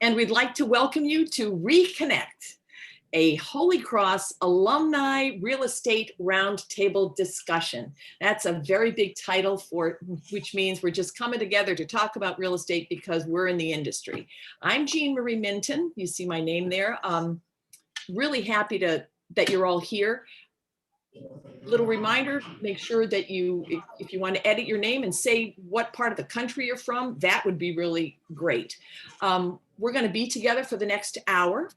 And we'd like to welcome you to Reconnect, a Holy Cross Alumni Real Estate Roundtable discussion. That's a very big title for it, which means we're just coming together to talk about real estate because we're in the industry. I'm Jean Marie Minton. You see my name there. Really happy that you're all here. Little reminder, make sure that if you want to edit your name and say what part of the country you're from, that would be really great. We're going to be together for the next hour,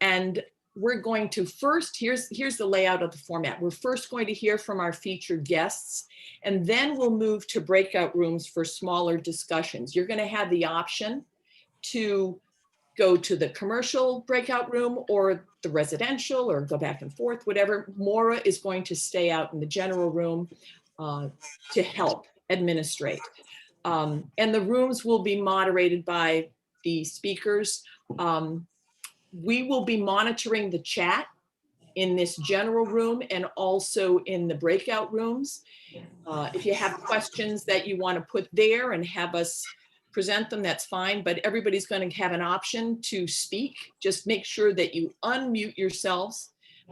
and we're going to first, here's the layout of the format. We're first going to hear from our featured guests, and then we'll move to breakout rooms for smaller discussions. You're going to have the option to go to the commercial breakout room or the residential, or go back and forth, whatever. Maura is going to stay out in the general room to help administrate. And the rooms will be moderated by the speakers. We will be monitoring the chat in this general room and also in the breakout rooms. If you have questions that you want to put there and have us present them, that's fine, but everybody's going to have an option to speak. Just make sure that you unmute yourselves.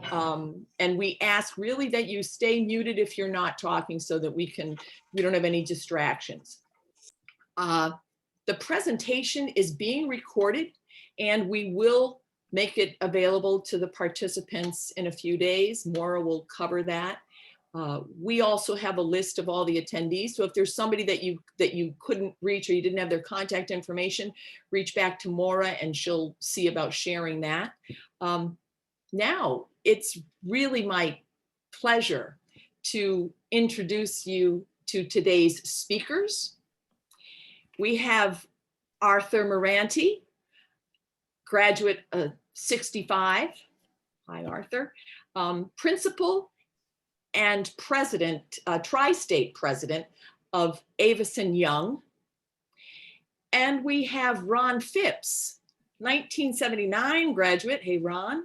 And we ask really that you stay muted if you're not talking so that we don't have any distractions. The presentation is being recorded and we will make it available to the participants in a few days. Maura will cover that. We also have a list of all the attendees. So if there's somebody that you couldn't reach or you didn't have their contact information, reach back to Maura and she'll see about sharing that. Now, it's really my pleasure to introduce you to today's speakers. We have Arthur Mirante, graduate 65. Hi, Arthur. Principal and president, tri-state president of Avison Young. And we have Ron Phipps, 1979 graduate. Hey, Ron.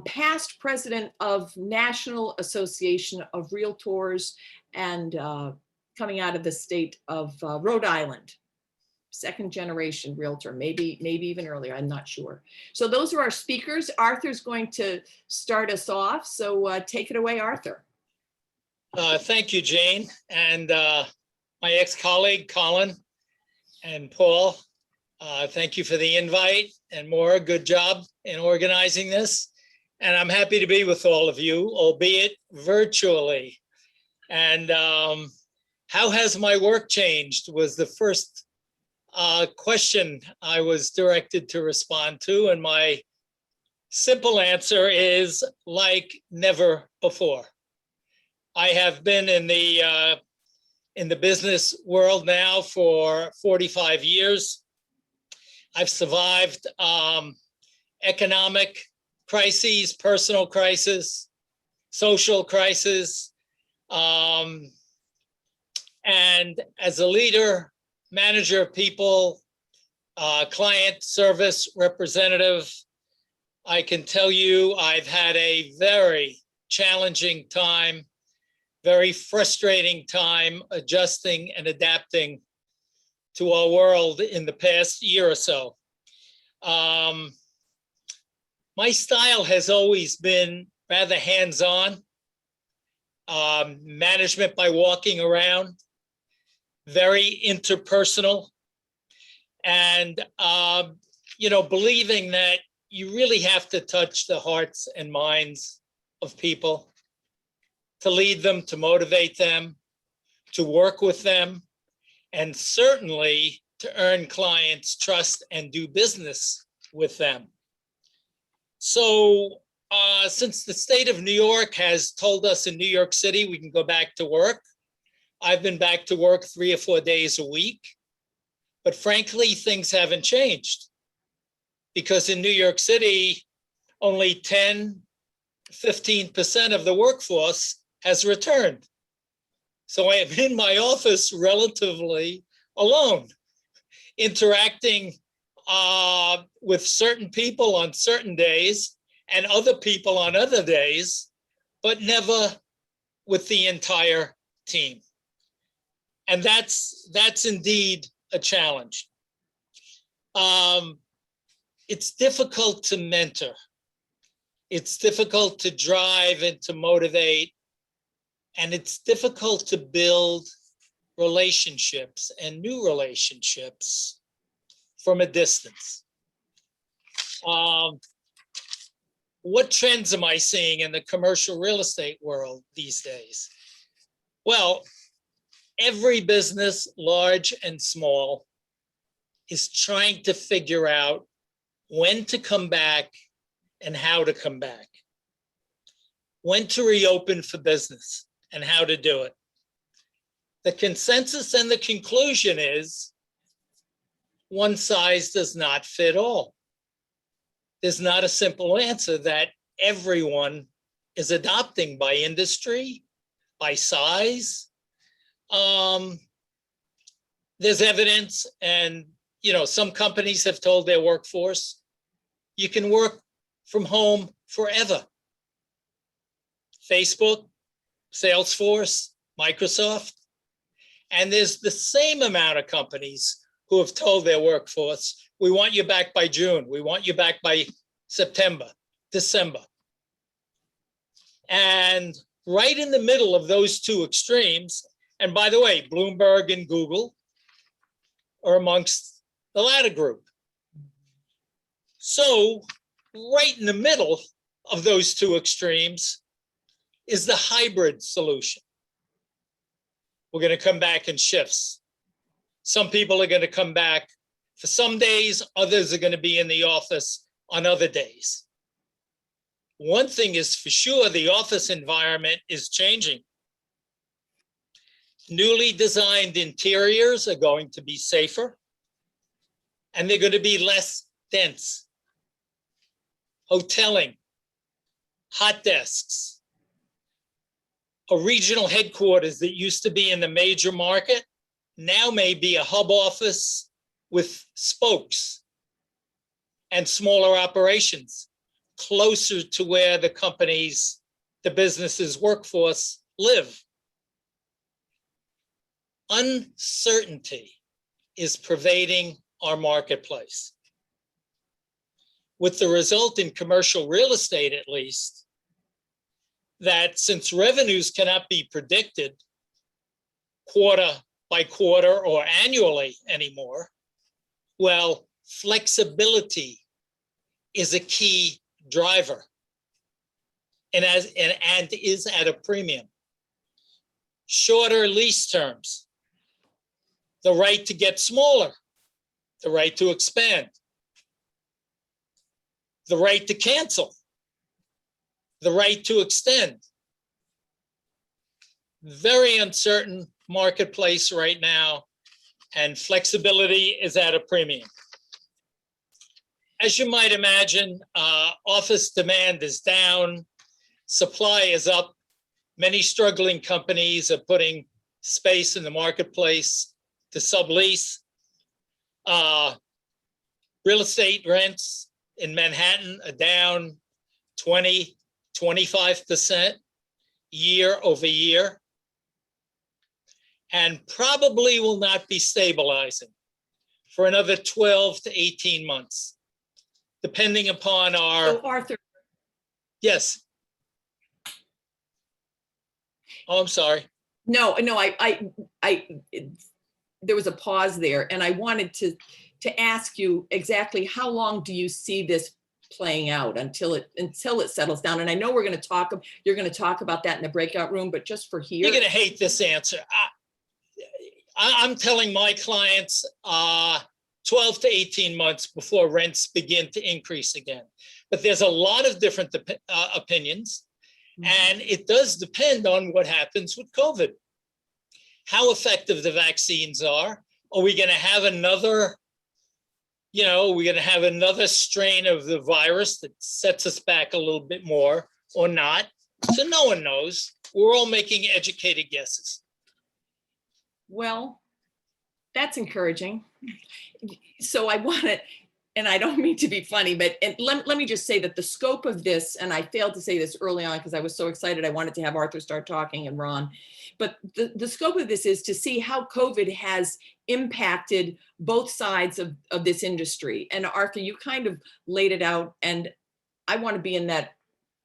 Past president of National Association of Realtors and coming out of the state of Rhode Island. Second generation realtor, maybe even earlier, I'm not sure. So those are our speakers. Arthur's going to start us off. So take it away, Arthur. Thank you, Jane, and my ex-colleague, Colin and Paul. Thank you for the invite, and Maura, good job in organizing this. And I'm happy to be with all of you, albeit virtually. And how has my work changed was the first question I was directed to respond to. And my simple answer is like never before. I have been in the business world now for 45 years. I've survived economic crises, personal crisis, social crisis, and as a leader, manager of people, client service representative, I can tell you I've had a very challenging time, very frustrating time adjusting and adapting to our world in the past year or so. My style has always been rather hands-on, management by walking around, very interpersonal, and believing that you really have to touch the hearts and minds of people to lead them, to motivate them, to work with them, and certainly to earn clients' trust and do business with them. So since the state of New York has told us in New York City we can go back to work, I've been back to work 3 or 4 days a week. But frankly, things haven't changed, because in New York City, only 10–15% of the workforce has returned. So I am in my office relatively alone, interacting with certain people on certain days and other people on other days, but never with the entire team. And that's indeed a challenge. it's difficult to mentor. It's difficult to drive and to motivate. And it's difficult to build relationships and new relationships from a distance. What trends am I seeing in the commercial real estate world these days? Well, every business, large and small, is trying to figure out when to come back and how to come back, when to reopen for business and how to do it. The consensus and the conclusion is one size does not fit all. There's not a simple answer that everyone is adopting by industry, by size. There's evidence, and some companies have told their workforce, you can work from home forever. Facebook, Salesforce, Microsoft. And there's the same amount of companies who have told their workforce, we want you back by June. We want you back by September, December. And right in the middle of those two extremes, and by the way, Bloomberg and Google are amongst the latter group. So right in the middle of those two extremes is the hybrid solution. We're going to come back in shifts. Some people are going to come back for some days, others are going to be in the office on other days. One thing is for sure, the office environment is changing. Newly designed interiors are going to be safer, and they're going to be less dense. Hoteling, hot desks, a regional headquarters that used to be in the major market now may be a hub office with spokes and smaller operations closer to where the business's workforce live. Uncertainty is pervading our marketplace, with the result in commercial real estate, at least, that since revenues cannot be predicted quarter by quarter or annually anymore, well, flexibility is a key driver and is at a premium. Shorter lease terms, the right to get smaller, the right to expand, the right to cancel, the right to extend. Very uncertain marketplace right now, and flexibility is at a premium. As you might imagine, office demand is down, supply is up. Many struggling companies are putting space in the marketplace to sublease. Real estate rents in Manhattan are down 25% year over year, and probably will not be stabilizing for another 12 to 18 months, depending upon our... So Arthur. Yes. Oh, I'm sorry. No, there was a pause there, and I wanted to ask you exactly how long do you see this playing out until it settles down? And I know you're going to talk about that in the breakout room, but just for here. You're going to hate this answer. I'm telling my clients 12 to 18 months before rents begin to increase again. But there's a lot of different opinions, and it does depend on what happens with COVID. How effective the vaccines are. Are we going to have another strain of the virus that sets us back a little bit more or not? So no one knows. We're all making educated guesses. Well, that's encouraging. So I want to and I don't mean to be funny, but let me just say that the scope of this, and I failed to say this early on because I was so excited. I wanted to have Arthur start talking and Ron, but the scope of this is to see how COVID has impacted both sides of this industry. And Arthur, you kind of laid it out, and I want to be in that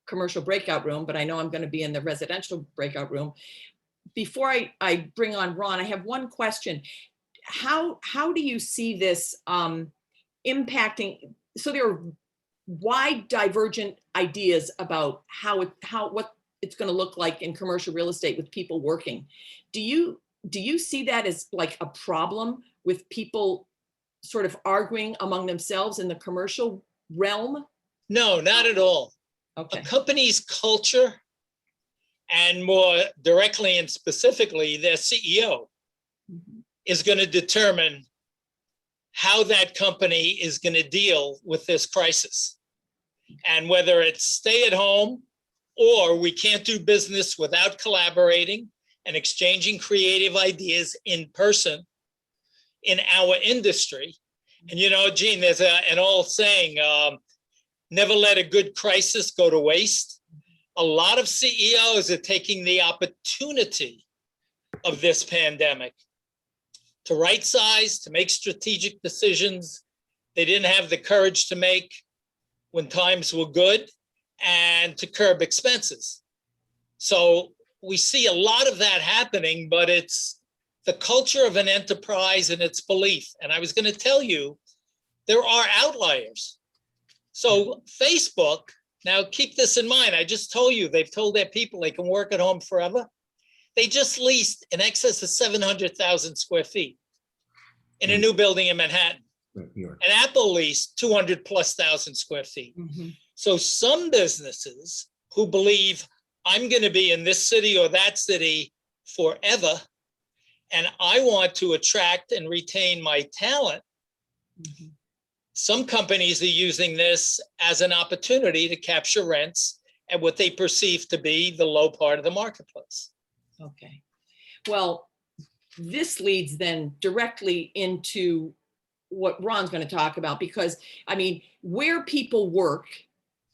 commercial breakout room, but I know I'm going to be in the residential breakout room. Before I bring on Ron, I have one question. How do you see this impacting? So there are wide divergent ideas about what it's going to look like in commercial real estate with people working. Do you see that as like a problem with people sort of arguing among themselves in the commercial realm? No, not at all. Okay. A company's culture, and more directly and specifically their CEO, is going to determine how that company is going to deal with this crisis. And whether it's stay at home or we can't do business without collaborating and exchanging creative ideas in person in our industry. And you know, Gene, there's an old saying, never let a good crisis go to waste. A lot of CEOs are taking the opportunity of this pandemic to right size, to make strategic decisions they didn't have the courage to make when times were good, and to curb expenses. So we see a lot of that happening, but it's the culture of an enterprise and its belief. And I was going to tell you, there are outliers. So Facebook, now keep this in mind, I just told you, they've told their people they can work at home forever. They just leased in excess of 700,000 square feet in a new building in Manhattan. And Apple leased 200,000+ square feet. So some businesses who believe I'm going to be in this city or that city forever, and I want to attract and retain my talent, some companies are using this as an opportunity to capture rents at what they perceive to be the low part of the marketplace. Okay. Well, this leads then directly into what Ron's going to talk about, because I mean, where people work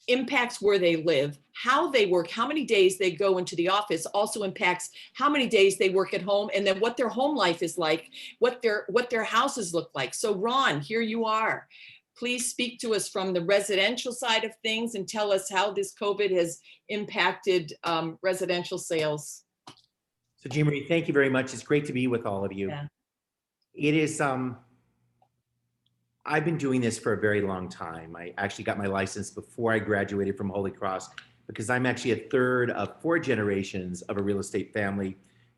impacts where they live, how they work, how many days they go into the office also impacts how many days they work at home, and then what their home life is like, what their houses look like. So Ron, here you are. Please speak to us from the residential side of things and tell us how this COVID has impacted residential sales. So Jean Marie, thank you very much. It's great to be with all of you. Yeah. It is, I've been doing this for a very long time. I actually got my license before I graduated from Holy Cross, because I'm actually a third of 4 generations of a real estate family.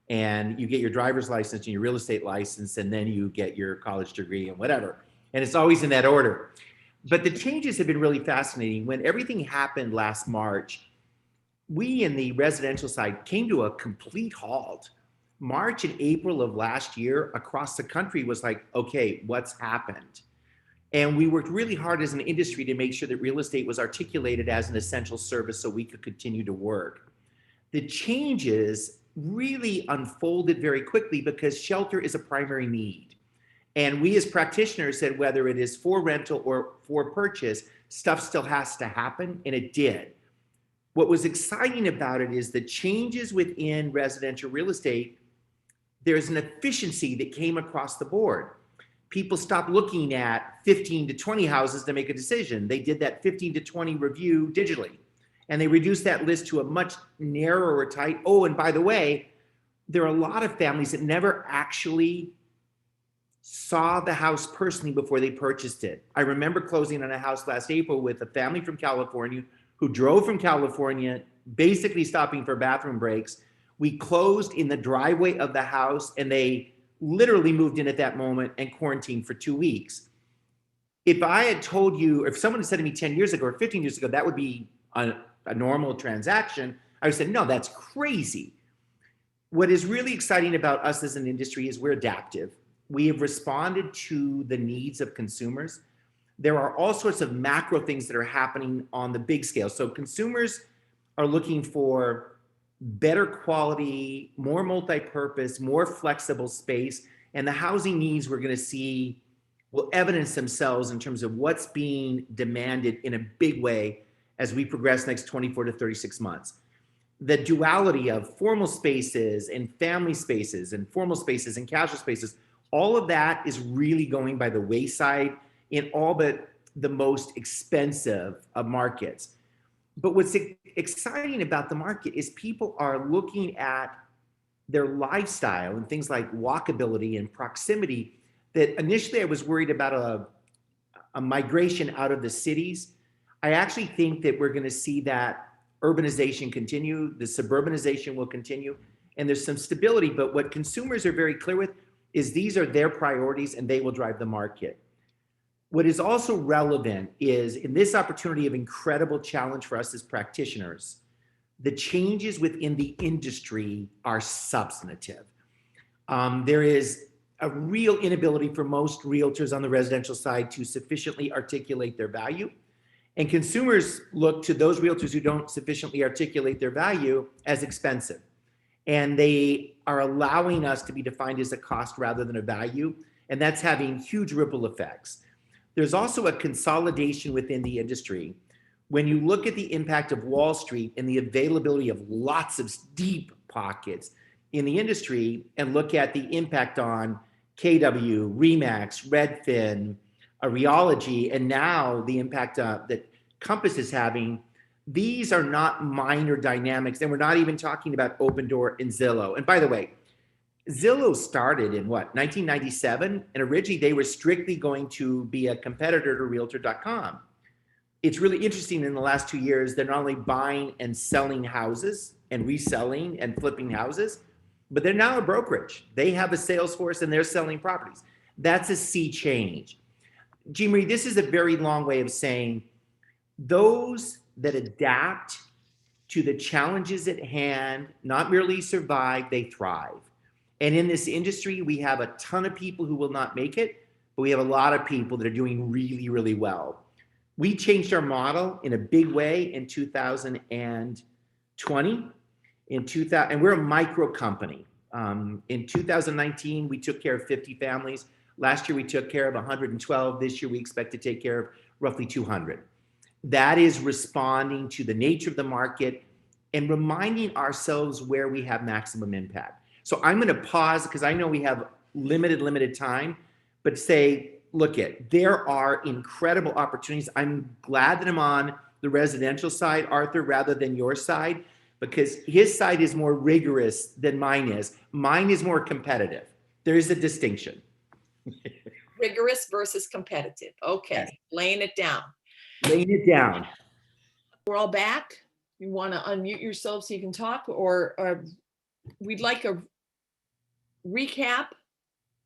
And you get your driver's license and your real estate license, and then you get your college degree and whatever. And it's always in that order. But the changes have been really fascinating. When everything happened last March, we in the residential side came to a complete halt. March and April of last year across the country was like, okay, what's happened? And we worked really hard as an industry to make sure that real estate was articulated as an essential service so we could continue to work. The changes really unfolded very quickly because shelter is a primary need. And we as practitioners said, whether it is for rental or for purchase, stuff still has to happen, and it did. What was exciting about it is the changes within residential real estate. There's an efficiency that came across the board. People stopped looking at 15 to 20 houses to make a decision. They did that 15 to 20 review digitally, and they reduced that list to a much narrower type. Oh, and by the way, there are a lot of families that never actually saw the house personally before they purchased it. I remember closing on a house last April with a family from California who drove from California, basically stopping for bathroom breaks. We closed in the driveway of the house, and they literally moved in at that moment and quarantined for 2 weeks. If I had told you, if someone had said to me 10 years ago or 15 years ago, that would be a normal transaction, I would have said, no, that's crazy. What is really exciting about us as an industry is we're adaptive. We have responded to the needs of consumers. There are all sorts of macro things that are happening on the big scale. So consumers are looking for better quality, more multi-purpose, more flexible space. And the housing needs we're going to see will evidence themselves in terms of what's being demanded in a big way as we progress next 24 to 36 months. The duality of formal spaces and family spaces and formal spaces and casual spaces, all of that is really going by the wayside in all but the most expensive of markets. But what's exciting about the market is people are looking at their lifestyle and things like walkability and proximity that initially I was worried about a migration out of the cities. I actually think that we're going to see that urbanization continue, the suburbanization will continue, and there's some stability. But what consumers are very clear with is these are their priorities and they will drive the market. What is also relevant is in this opportunity of incredible challenge for us as practitioners, the changes within the industry are substantive. There is a real inability for most realtors on the residential side to sufficiently articulate their value. And consumers look to those realtors who don't sufficiently articulate their value as expensive. And they are allowing us to be defined as a cost rather than a value. And that's having huge ripple effects. There's also a consolidation within the industry. When you look at the impact of Wall Street and the availability of lots of deep pockets in the industry and look at the impact on KW, Remax, Redfin, Reology, and now the impact that Compass is having, these are not minor dynamics. And we're not even talking about Opendoor and Zillow. And by the way, Zillow started in what, 1997? And originally they were strictly going to be a competitor to Realtor.com. It's really interesting in the last 2 years, they're not only buying and selling houses and reselling and flipping houses, but they're now a brokerage. They have a sales force and they're selling properties. That's a sea change. Jean Marie, this is a very long way of saying those that adapt to the challenges at hand, not merely survive, they thrive. And in this industry, we have a ton of people who will not make it, but we have a lot of people that are doing really, really well. We changed our model in a big way in 2020. And we're a micro company. In 2019, we took care of 50 families. Last year, we took care of 112. This year, we expect to take care of roughly 200. That is responding to the nature of the market and reminding ourselves where we have maximum impact. So I'm going to pause because I know we have limited time, but say, look there are incredible opportunities. I'm glad that I'm on the residential side, Arthur, rather than your side, because his side is more rigorous than mine is. Mine is more competitive. There is a distinction. Rigorous versus competitive. Okay, yes. Laying it down. Laying it down. We're all back. You want to unmute yourself so you can talk, or we'd like a recap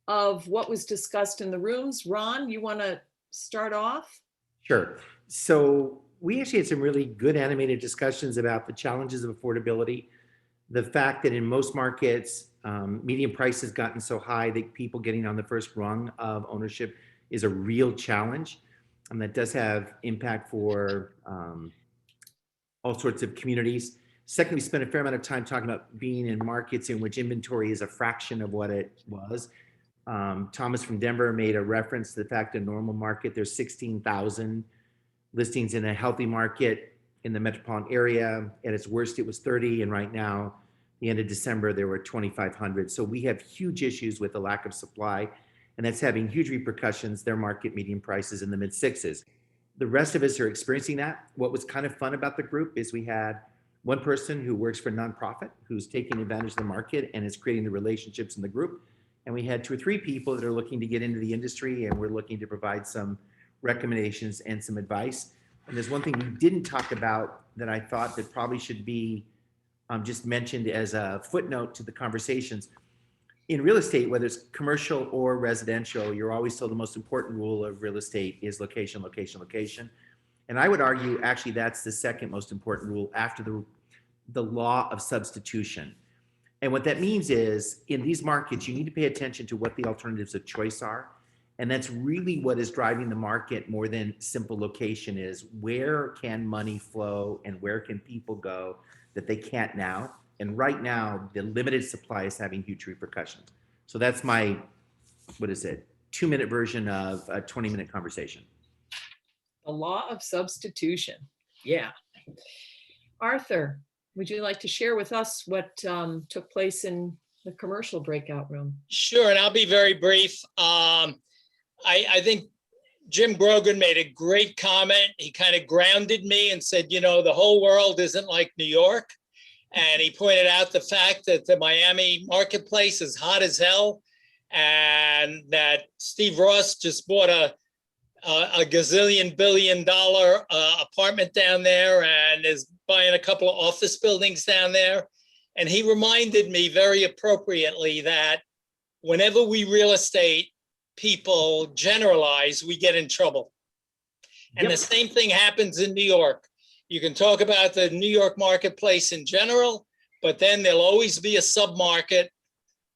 of what was discussed in the rooms. Ron, you want to start off? Sure. So we actually had some really good animated discussions about the challenges of affordability, the fact that in most markets, median price has gotten so high that people getting on the first rung of ownership is a real challenge. And that does have impact for all sorts of communities. Second, we spent a fair amount of time talking about being in markets in which inventory is a fraction of what it was. Thomas from Denver made a reference to the fact in a normal market, there's 16,000 listings in a healthy market in the metropolitan area. At its worst, it was 30. And right now, the end of December, there were 2,500. So we have huge issues with the lack of supply, and that's having huge repercussions. Their market median prices in the mid sixes. The rest of us are experiencing that. What was kind of fun about the group is we had one person who works for a nonprofit who's taking advantage of the market and is creating the relationships in the group. And we had 2 or 3 people that are looking to get into the industry, and we're looking to provide some recommendations and some advice. And there's one thing we didn't talk about that I thought that probably should be just mentioned as a footnote to the conversations. In real estate, whether it's commercial or residential, you're always told the most important rule of real estate is location, location, location. And I would argue actually that's the second most important rule after the law of substitution. And what that means is in these markets, you need to pay attention to what the alternatives of choice are. And that's really what is driving the market more than simple location is where can money flow and where can people go that they can't now. And right now, the limited supply is having huge repercussions. So that's my, 2-minute version of a 20-minute conversation. The law of substitution. Yeah. Arthur, would you like to share with us what took place in the commercial breakout room? Sure, and I'll be very brief. I think Jim Grogan made a great comment. He kind of grounded me and said, you know, the whole world isn't like New York. And he pointed out the fact that the Miami marketplace is hot as hell, and that Steve Ross just bought a gazillion billion dollar apartment down there and is buying a couple of office buildings down there. And he reminded me very appropriately that whenever we real estate people generalize, we get in trouble. And Yep. the same thing happens in New York. You can talk about the New York marketplace in general, but then there'll always be a submarket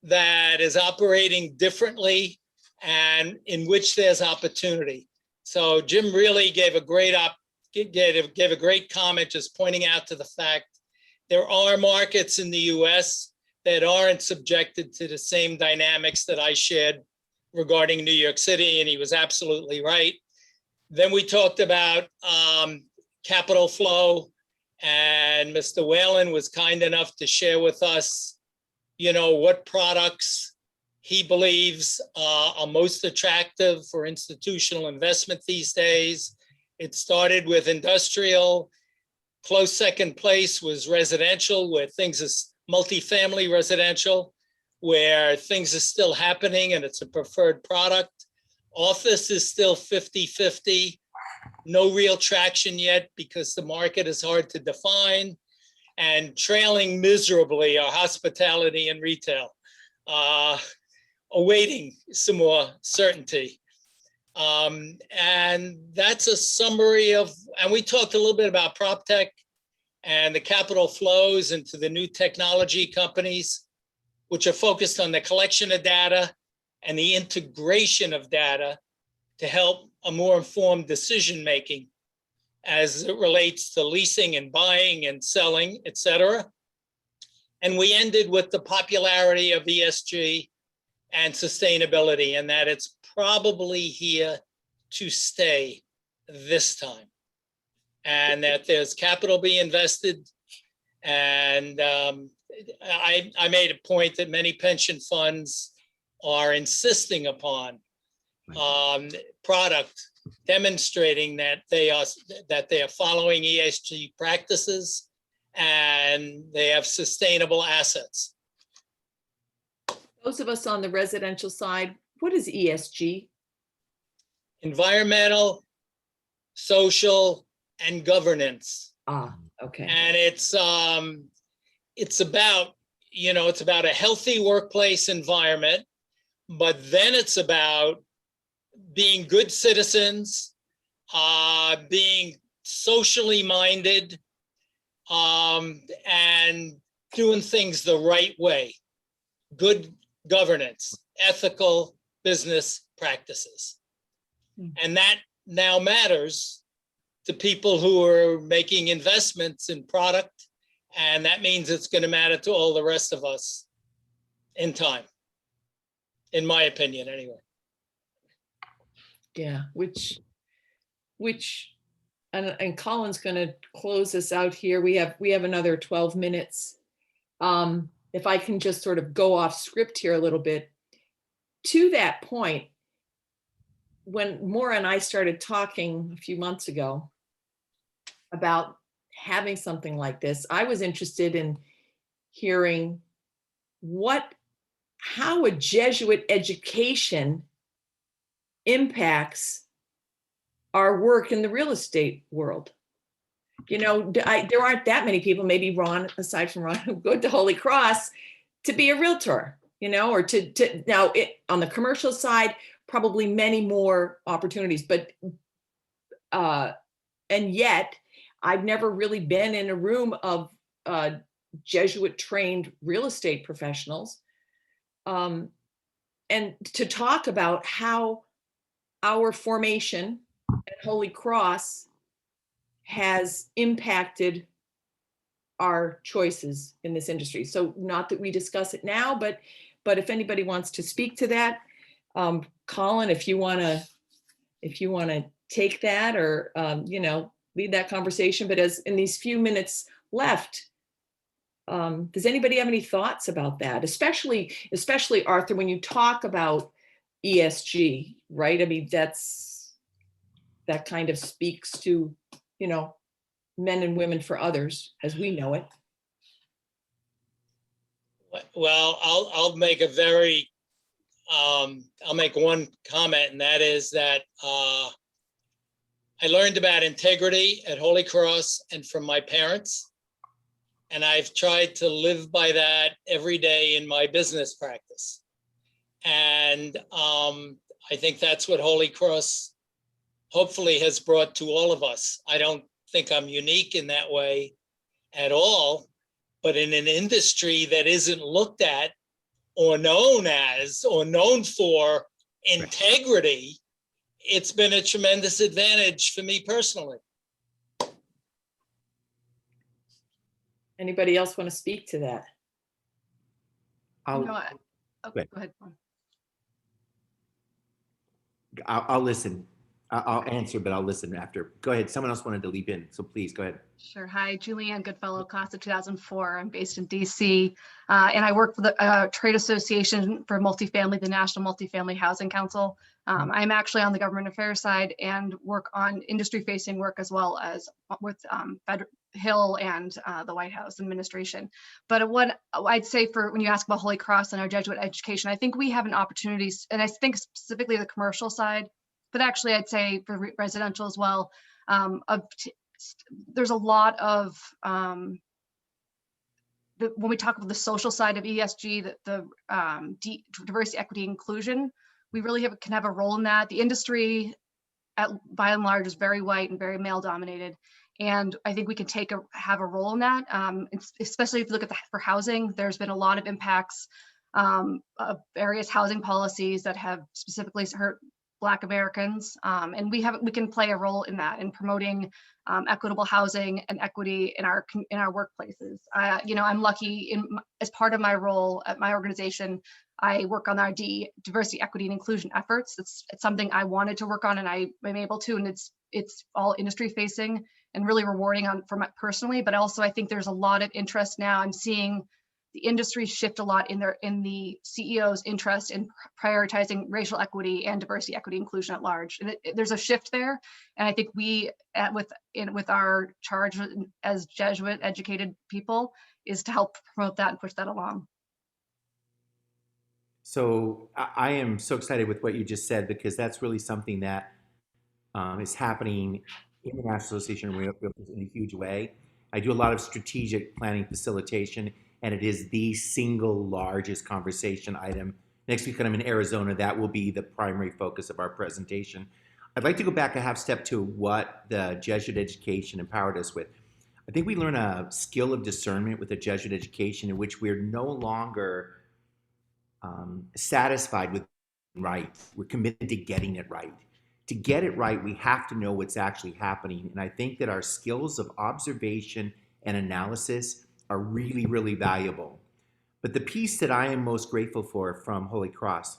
that is operating differently and in which there's opportunity. So Jim really gave a great comment, just pointing out to the fact there are markets in the US that aren't subjected to the same dynamics that I shared regarding New York City, and he was absolutely right. Then we talked about capital flow, and Mr. Whalen was kind enough to share with us, you know, what products he believes are most attractive for institutional investment these days. It started with industrial. Close second place was residential, where things is multifamily residential, where things are still happening and it's a preferred product. Office is still 50-50. No real traction yet because the market is hard to define. And trailing miserably are hospitality and retail, awaiting some more certainty. And that's a summary of, and we talked a little bit about prop tech and the capital flows into the new technology companies, which are focused on the collection of data and the integration of data to help a more informed decision-making as it relates to leasing and buying and selling, et cetera. And we ended with the popularity of ESG and sustainability, and that it's probably here to stay this time. And that there's capital being invested. And I made a point that many pension funds are insisting upon product demonstrating that they are following ESG practices and they have sustainable assets. Those of us on the residential side, what is ESG? Environmental, social, and governance. Ah, okay. And it's about, you know, it's about a healthy workplace environment, but then it's about being good citizens, being socially minded, and doing things the right way. Good governance, ethical business practices. And that now matters to people who are making investments in product. And that means it's going to matter to all the rest of us in time, in my opinion, anyway. Yeah, which, and Colin's going to close us out here. We have another 12 minutes. If I can just sort of go off script here a little bit. To that point, when Maura and I started talking a few months ago about having something like this, I was interested in hearing how a Jesuit education impacts our work in the real estate world. You know, there aren't that many people, maybe Ron, aside from Ron, who go to Holy Cross to be a realtor, you know, or on the commercial side, probably many more opportunities, but, and yet I've never really been in a room of Jesuit trained real estate professionals. And to talk about how our formation at Holy Cross has impacted our choices in this industry. So not that we discuss it now, but if anybody wants to speak to that, Colin, if you want to take that or, lead that conversation, but as in these few minutes left, does anybody have any thoughts about that? Especially Arthur, when you talk about ESG, right? I mean, that kind of speaks to, men and women for others as we know it. Well, I'll make one comment, and that is that I learned about integrity at Holy Cross and from my parents. And I've tried to live by that every day in my business practice. And I think that's what Holy Cross hopefully has brought to all of us. I don't think I'm unique in that way at all, but in an industry that isn't looked at or known for integrity, it's been a tremendous advantage for me personally. Anybody else want to speak to that? I'll listen. I'll answer, but I'll listen after. Go ahead. Someone else wanted to leap in, so please go ahead. Sure. Hi, Julianne Goodfellow, class of 2004. I'm based in DC, and I work for the trade association for multifamily, the National Multifamily Housing Council. I'm actually on the government affairs side and work on industry-facing work as well as with Hill and the White House administration. But what I'd say for when you ask about Holy Cross and our Jesuit education, I think we have an opportunity, and I think specifically the commercial side, but actually I'd say for residential as well, there's a lot of, when we talk about the social side of ESG, the diversity, equity, inclusion, we really can have a role in that. The industry, by and large, is very white and very male dominated. And I think we can have a role in that, especially if you look at for housing. There's been a lot of impacts of various housing policies that have specifically hurt Black Americans, and we can play a role in that in promoting equitable housing and equity in our workplaces. I'm lucky as part of my role at my organization, I work on our diversity, equity, and inclusion efforts. It's something I wanted to work on, and I'm able to, and it's all industry facing and really rewarding for me personally. But also, I think there's a lot of interest now. I'm seeing the industry shift a lot in the CEO's interest in prioritizing racial equity and diversity, equity, inclusion at large. And there's a shift there. And I think we, with our charge as Jesuit educated people, is to help promote that and push that along. So I am so excited with what you just said, because that's really something that is happening in the National Association of Realtors in a huge way. I do a lot of strategic planning facilitation, and it is the single largest conversation item. Next week when I'm in Arizona, that will be the primary focus of our presentation. I'd like to go back a half step to what the Jesuit education empowered us with. I think we learn a skill of discernment with the Jesuit education in which we're no longer satisfied with right. We're committed to getting it right. To get it right, we have to know what's actually happening. And I think that our skills of observation and analysis are really, really valuable. But the piece that I am most grateful for from Holy Cross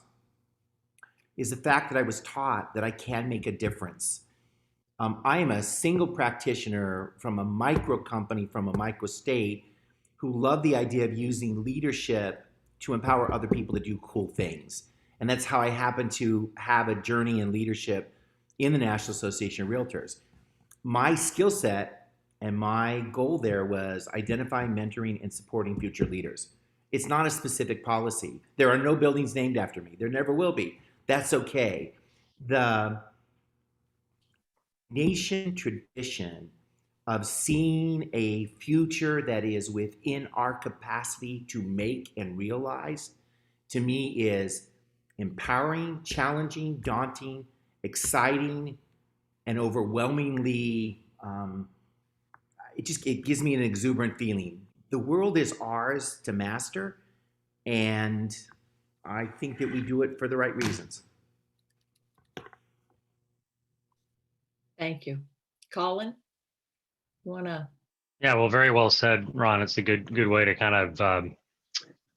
is the fact that I was taught that I can make a difference. I am a single practitioner from a micro company, from a micro state, who love the idea of using leadership to empower other people to do cool things. And that's how I happen to have a journey in leadership in the National Association of Realtors. My skill set and my goal there was identifying, mentoring, and supporting future leaders. It's not a specific policy. There are no buildings named after me. There never will be. That's okay. The nation tradition of seeing a future that is within our capacity to make and realize, to me, is empowering, challenging, daunting, exciting, and overwhelmingly, it gives me an exuberant feeling. The world is ours to master, and I think that we do it for the right reasons. Thank you. Colin, you want to? Yeah, well, very well said, Ron. It's a good way to kind of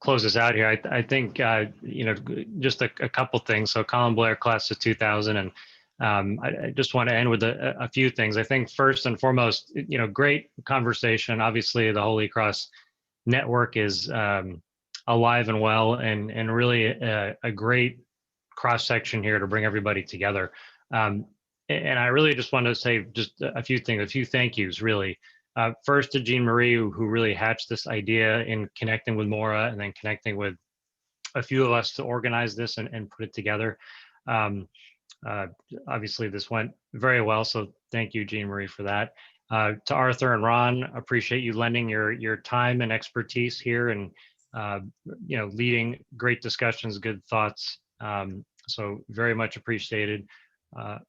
close this out here, I think, just a couple things. So Colin, Blair, class of 2000, and I just want to end with a few things. I think first and foremost, great conversation. Obviously, the Holy Cross network is alive and well, and really a great cross section here to bring everybody together. And I really just want to say just a few things, a few thank yous, really. First to Jean Marie, who really hatched this idea in connecting with Maura and then connecting with a few of us to organize this and put it together. Obviously, this went very well, so thank you, Jean Marie, for that. To Arthur and Ron, appreciate you lending your time and expertise here, and leading great discussions, good thoughts. So very much appreciated.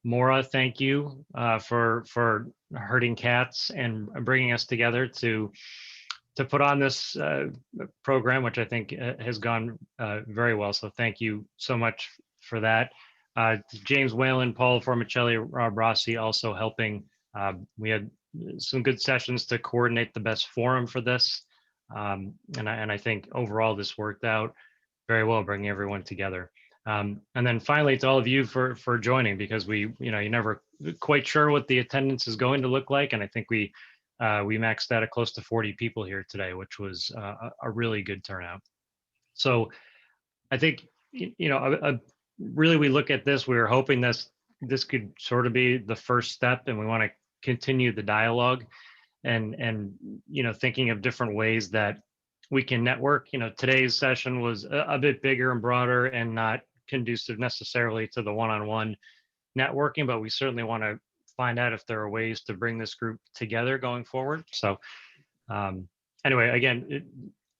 Maura, thank you for herding cats and bringing us together to put on this program, which I think has gone very well. So thank you so much for that. James Whalen, Paul Formicelli, Rob Rossi also helping. We had some good sessions to coordinate the best forum for this. And I think overall this worked out very well, bringing everyone together. And then finally, to all of you for joining, because you're never quite sure what the attendance is going to look like. And I think we maxed out at close to 40 people here today, which was a really good turnout. So I think, really we look at this, we were hoping this could sort of be the first step, and we want to continue the dialogue and thinking of different ways that we can network. Today's session was a bit bigger and broader and not conducive necessarily to the one-on-one networking, but we certainly want to find out if there are ways to bring this group together going forward. So anyway, again,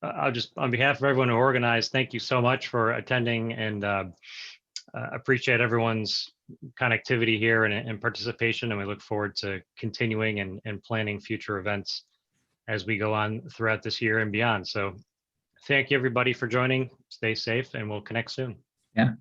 I'll just, on behalf of everyone who organized, thank you so much for attending, and appreciate everyone's connectivity here and participation. And we look forward to continuing and planning future events as we go on throughout this year and beyond. So thank you everybody for joining. Stay safe, and we'll connect soon. Yeah.